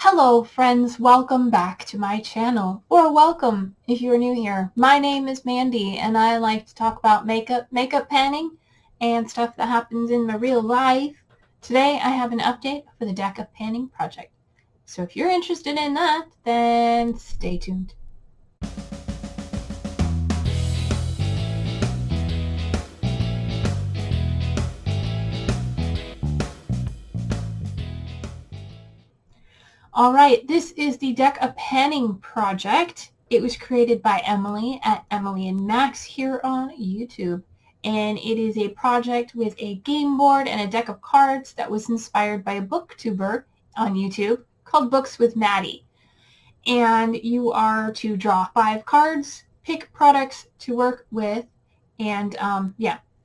Hello friends, welcome back to my channel, or welcome if you're new here. My name is Mandy and I like to talk about makeup panning, and stuff that happens in my real life. Today I have an update for the deck of panning project. So if you're interested in that, then stay tuned. Alright, this is the deck of panning project. It was created by Emily at Emily and Max here on YouTube. And it is a project with a game board and a deck of cards that was inspired by a booktuber on YouTube called Books with Maddie. And you are to draw 5 cards, pick products to work with, and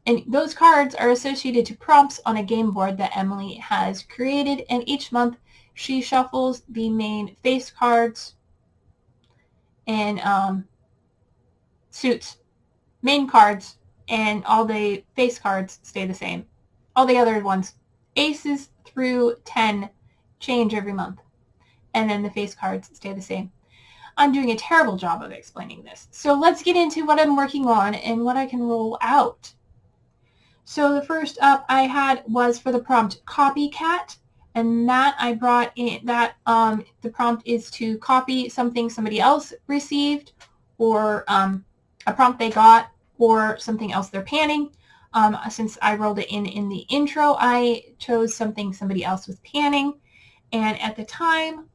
And those cards are associated to prompts on a game board that Emily has created, and each month she shuffles the main face cards and suits main cards, and all the face cards stay the same. All the other ones, aces through 10, change every month, and then the face cards stay the same. I'm doing a terrible job of explaining this. So let's get into what I'm working on and what I can roll out. So the first up I had was for the prompt copycat, and that I brought in that the prompt is to copy something somebody else received, or a prompt they got, or something else they're panning. Since I rolled it in the intro, I chose something somebody else was panning, and at the time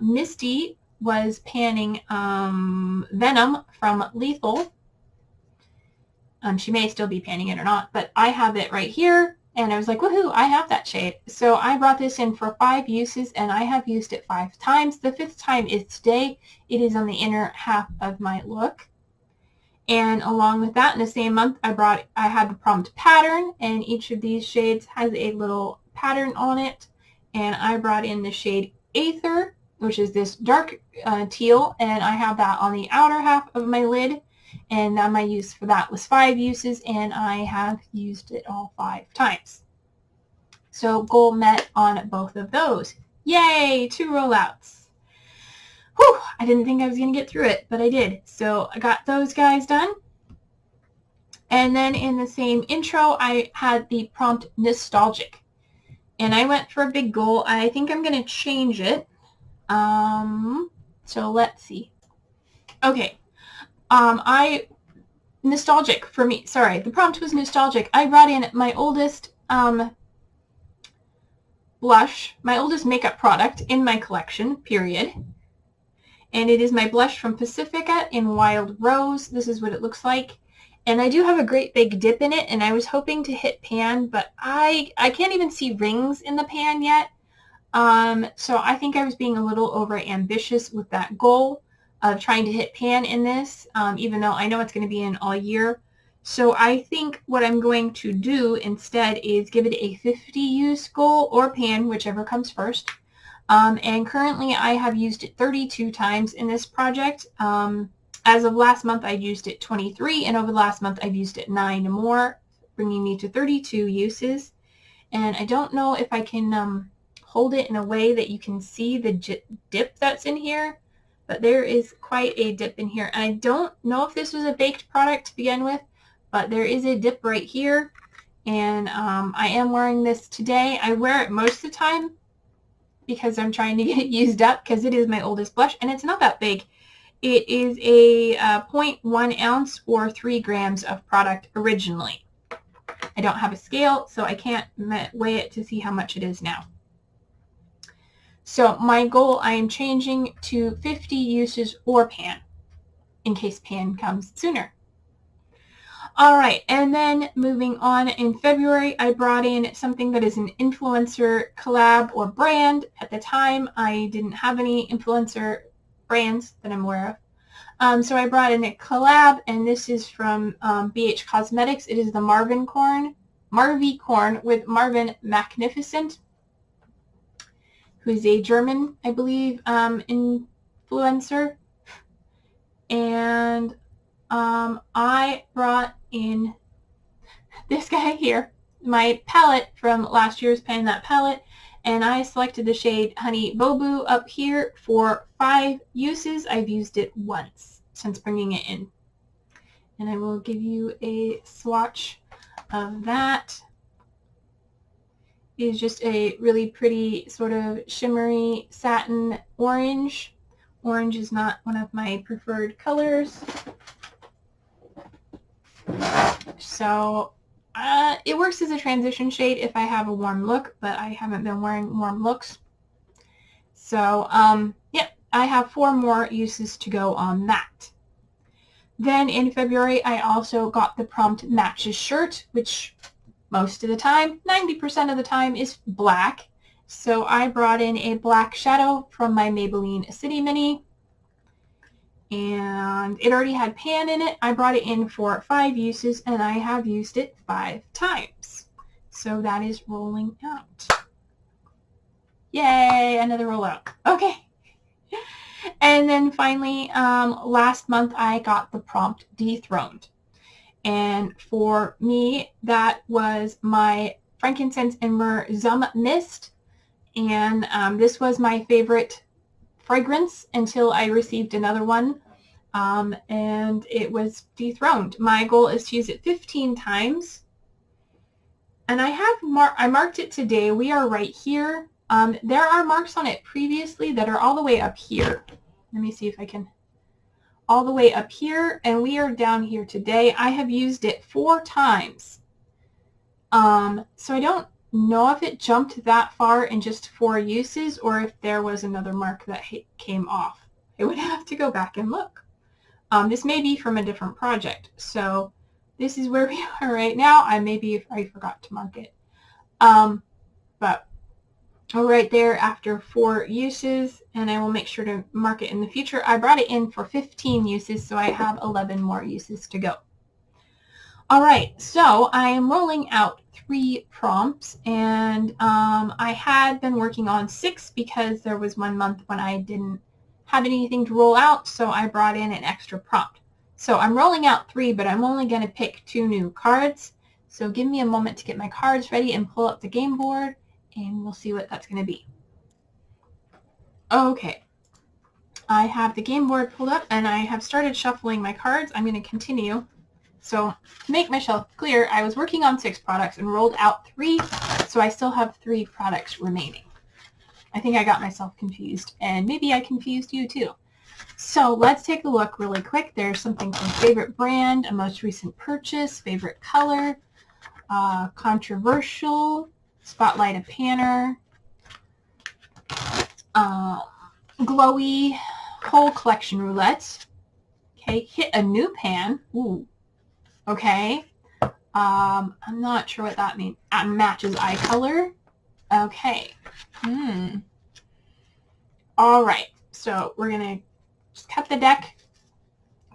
Misty was panning Venom from Lethal. She may still be panning it or not, but I have it right here, and I was like, woohoo, I have that shade. So I brought this in for 5 uses, and I have used it 5 times. The 5th time is today. It is on the inner half of my look. And along with that, in the same month, I had the prompt pattern, and each of these shades has a little pattern on it. And I brought in the shade Aether, which is this dark teal, and I have that on the outer half of my lid. And my use for that was 5 uses, and I have used it all 5 times. So goal met on both of those. Yay! 2 rollouts. Whew! I didn't think I was going to get through it, but I did. So I got those guys done. And then in the same intro, I had the prompt nostalgic. And I went for a big goal. I think I'm going to change it. So let's see. Okay. Nostalgic for me. Sorry, the prompt was nostalgic. I brought in my oldest blush, my oldest makeup product in my collection, period. And it is my blush from Pacifica in Wild Rose. This is what it looks like. And I do have a great big dip in it, and I was hoping to hit pan, but I can't even see rings in the pan yet. So I think I was being a little over ambitious with that goal of trying to hit pan in this, even though I know it's going to be in all year. So I think what I'm going to do instead is give it a 50 use goal, or pan, whichever comes first. And currently I have used it 32 times in this project. As of last month, I used it 23, and over the last month I've used it 9 more, bringing me to 32 uses. And I don't know if I can hold it in a way that you can see the dip that's in here. But there is quite a dip in here. And I don't know if this was a baked product to begin with, but there is a dip right here. And I am wearing this today. I wear it most of the time because I'm trying to get it used up, because it is my oldest blush, and it's not that big. It is a 0.1 ounce or 3 grams of product originally. I don't have a scale, so I can't weigh it to see how much it is now. So my goal, I am changing to 50 uses or pan, in case pan comes sooner. All right, and then moving on, in February, I brought in something that is an influencer collab or brand. At the time, I didn't have any influencer brands that I'm aware of. So I brought in a collab, and this is from BH Cosmetics. It is the Marvy Corn with Marvin Magnificent, who's a German, I believe, influencer. And I brought in this guy here, my palette from last year's Pan That Palette, And I selected the shade Honey Bobu up here for 5 uses. I've used it once since bringing it in. And I will give you a swatch of that. It is just a really pretty sort of shimmery satin orange. Orange is not one of my preferred colors. So it works as a transition shade if I have a warm look, but I haven't been wearing warm looks. So yeah, I have 4 more uses to go on that. Then in February, I also got the Prompt Matches shirt, which most of the time, 90% of the time, is black. So I brought in a black shadow from my Maybelline City Mini. And it already had pan in it. I brought it in for 5 uses, and I have used it 5 times. So that is rolling out. Yay, another rollout. Okay. And then finally, last month, I got the Prompt Dethroned. And for me, that was my Frankincense and Myrrh Zum Mist. And this was my favorite fragrance until I received another one. And it was dethroned. My goal is to use it 15 times. And I marked it today. We are right here. There are marks on it previously that are all the way up here. Let me see if I can. All the way up here, and we are down here today. I have used it 4 times. So I don't know if it jumped that far in just 4 uses or if there was another mark that came off. I would have to go back and look. This may be from a different project. So this is where we are right now. Maybe I forgot to mark it. But right there after 4 uses, and I will make sure to mark it in the future. I brought it in for 15 uses, so I have 11 more uses to go. All right, so I am rolling out 3 prompts, and I had been working on 6 because there was 1 month when I didn't have anything to roll out, so I brought in an extra prompt. So I'm rolling out 3, but I'm only going to pick 2 new cards. So give me a moment to get my cards ready and pull up the game board, and we'll see what that's going to be. Okay, I have the game board pulled up, and I have started shuffling my cards. I'm going to continue. So to make myself clear, I was working on 6 products and rolled out 3, so I still have 3 products remaining. I think I got myself confused, and maybe I confused you too. So let's take a look really quick. There's something from favorite brand, a most recent purchase, favorite color, controversial, spotlight a panner, glowy, whole collection roulette. Okay, hit a new pan. Ooh. Okay. I'm not sure what that means. Matches eye color. Okay. All right. So we're going to just cut the deck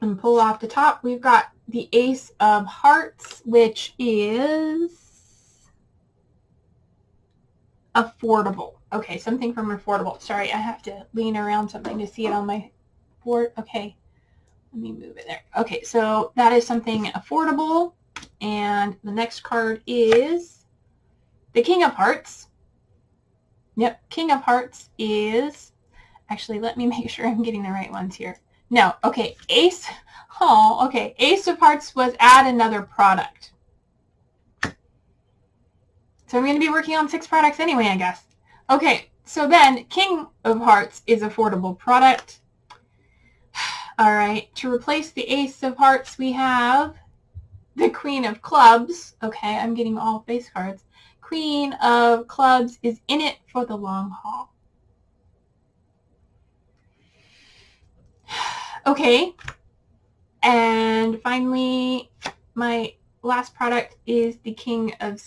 and pull off the top. We've got the Ace of Hearts, which is affordable. Okay, something from affordable. Sorry, I have to lean around something to see it on my board. Okay, let me move it there. Okay, so that is something affordable. And the next card is the King of Hearts. Yep, King of Hearts is... Actually, let me make sure I'm getting the right ones here. No, okay, Ace. Oh, okay. Ace of Hearts was add another product. So I'm going to be working on 6 products anyway, I guess. Okay, so then King of Hearts is affordable product. All right, to replace the Ace of Hearts, we have the Queen of Clubs. Okay, I'm getting all face cards. Queen of Clubs is in it for the long haul. Okay, and finally, my last product is the King of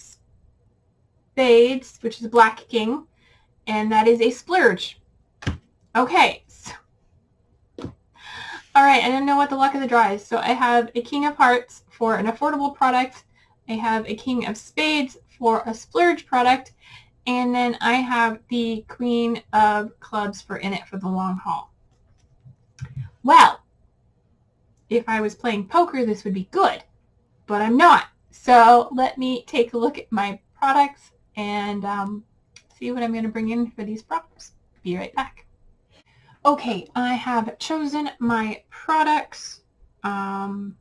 Spades, which is Black King, and that is a splurge. Okay, so, all right, I don't know what the luck of the draw is. So I have a King of Hearts for an affordable product, I have a King of Spades for a splurge product, and then I have the Queen of Clubs for in it for the long haul. Well, if I was playing poker, this would be good, but I'm not. So let me take a look at my products and see what I'm going to bring in for these props. Be right back. Okay, I have chosen my products. And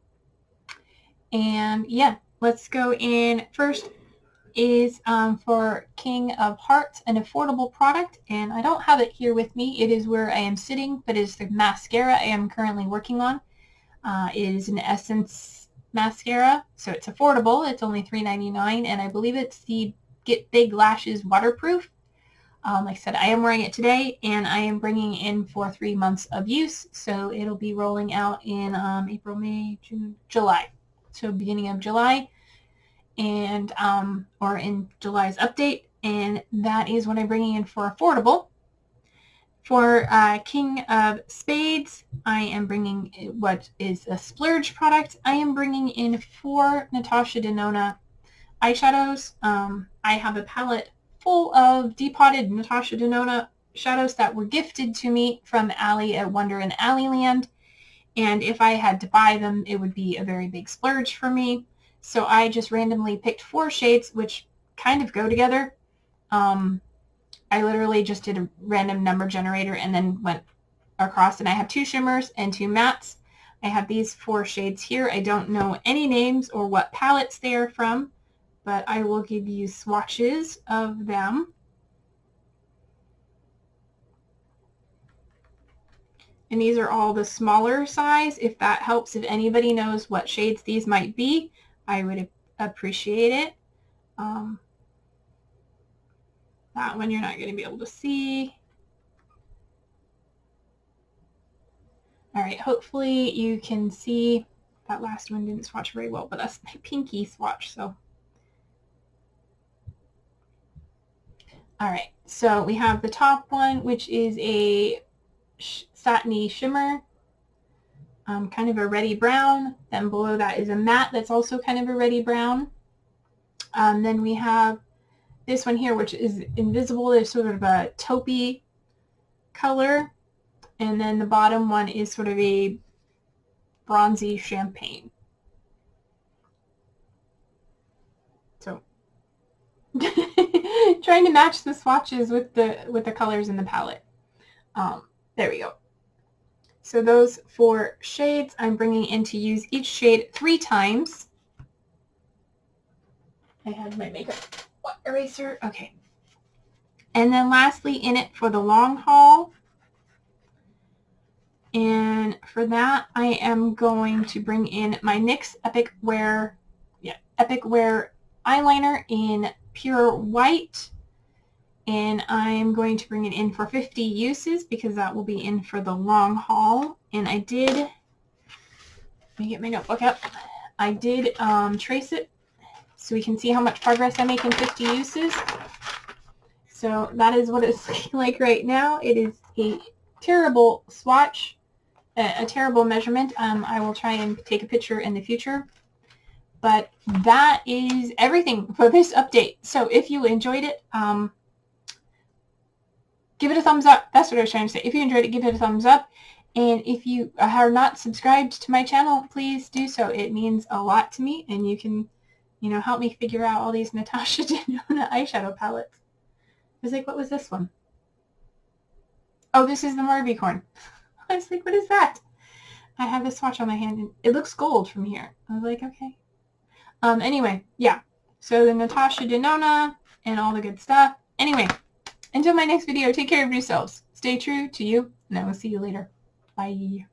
yeah, let's go in. First is for King of Hearts, an affordable product, and I don't have it here with me. It is where I am sitting, but it is the mascara I am currently working on. It is an Essence mascara, so it's affordable. It's only $3.99, and I believe it's the Get Big Lashes waterproof. Like I said, I am wearing it today, and I am bringing in for 3 months of use, so it'll be rolling out in April, May, June, July. So beginning of July, and or in July's update, and that is what I'm bringing in for affordable. For King of Spades, I am bringing what is a splurge product. I am bringing in 4 Natasha Denona eyeshadows. I have a palette full of depotted Natasha Denona shadows that were gifted to me from Allie at Wonder in Alleyland, and if I had to buy them, it would be a very big splurge for me. So I just randomly picked 4 shades, which kind of go together. I literally just did a random number generator and then went across, and I have 2 shimmers and 2 mattes. I have these 4 shades here. I don't know any names or what palettes they are from, but I will give you swatches of them. And these are all the smaller size. If that helps, if anybody knows what shades these might be, I would appreciate it. That one you're not going to be able to see. All right, hopefully you can see. That last one didn't swatch very well, but that's my pinky swatch, so. All right, so we have the top one, which is a satiny shimmer, kind of a reddy brown. Then below that is a matte that's also kind of a reddy brown. Then we have this one here, which is invisible. There's sort of a taupey color. And then the bottom one is sort of a bronzy champagne. So trying to match the swatches with the colors in the palette. There we go. So those 4 shades, I'm bringing in to use each shade 3 times. I have my makeup eraser. Okay. And then lastly, in it for the long haul. And for that, I am going to bring in my NYX Epic Wear eyeliner in pure white. And I'm going to bring it in for 50 uses because that will be in for the long haul. And I did, let me get my notebook up. I did trace it so we can see how much progress I make in 50 uses. So that is what it's looking like right now. It is a terrible swatch, a terrible measurement. I will try and take a picture in the future. But that is everything for this update. So if you enjoyed it, give it a thumbs up. That's what I was trying to say. If you enjoyed it, give it a thumbs up. And if you are not subscribed to my channel, please do so. It means a lot to me, and you can, help me figure out all these Natasha Denona eyeshadow palettes. I was like, what was this one? Oh, this is the Morbicorn. I was like, what is that? I have this swatch on my hand, and it looks gold from here. I was like, okay. Anyway, yeah. So the Natasha Denona and all the good stuff. Anyway, until my next video, take care of yourselves. Stay true to you, and I will see you later. Bye.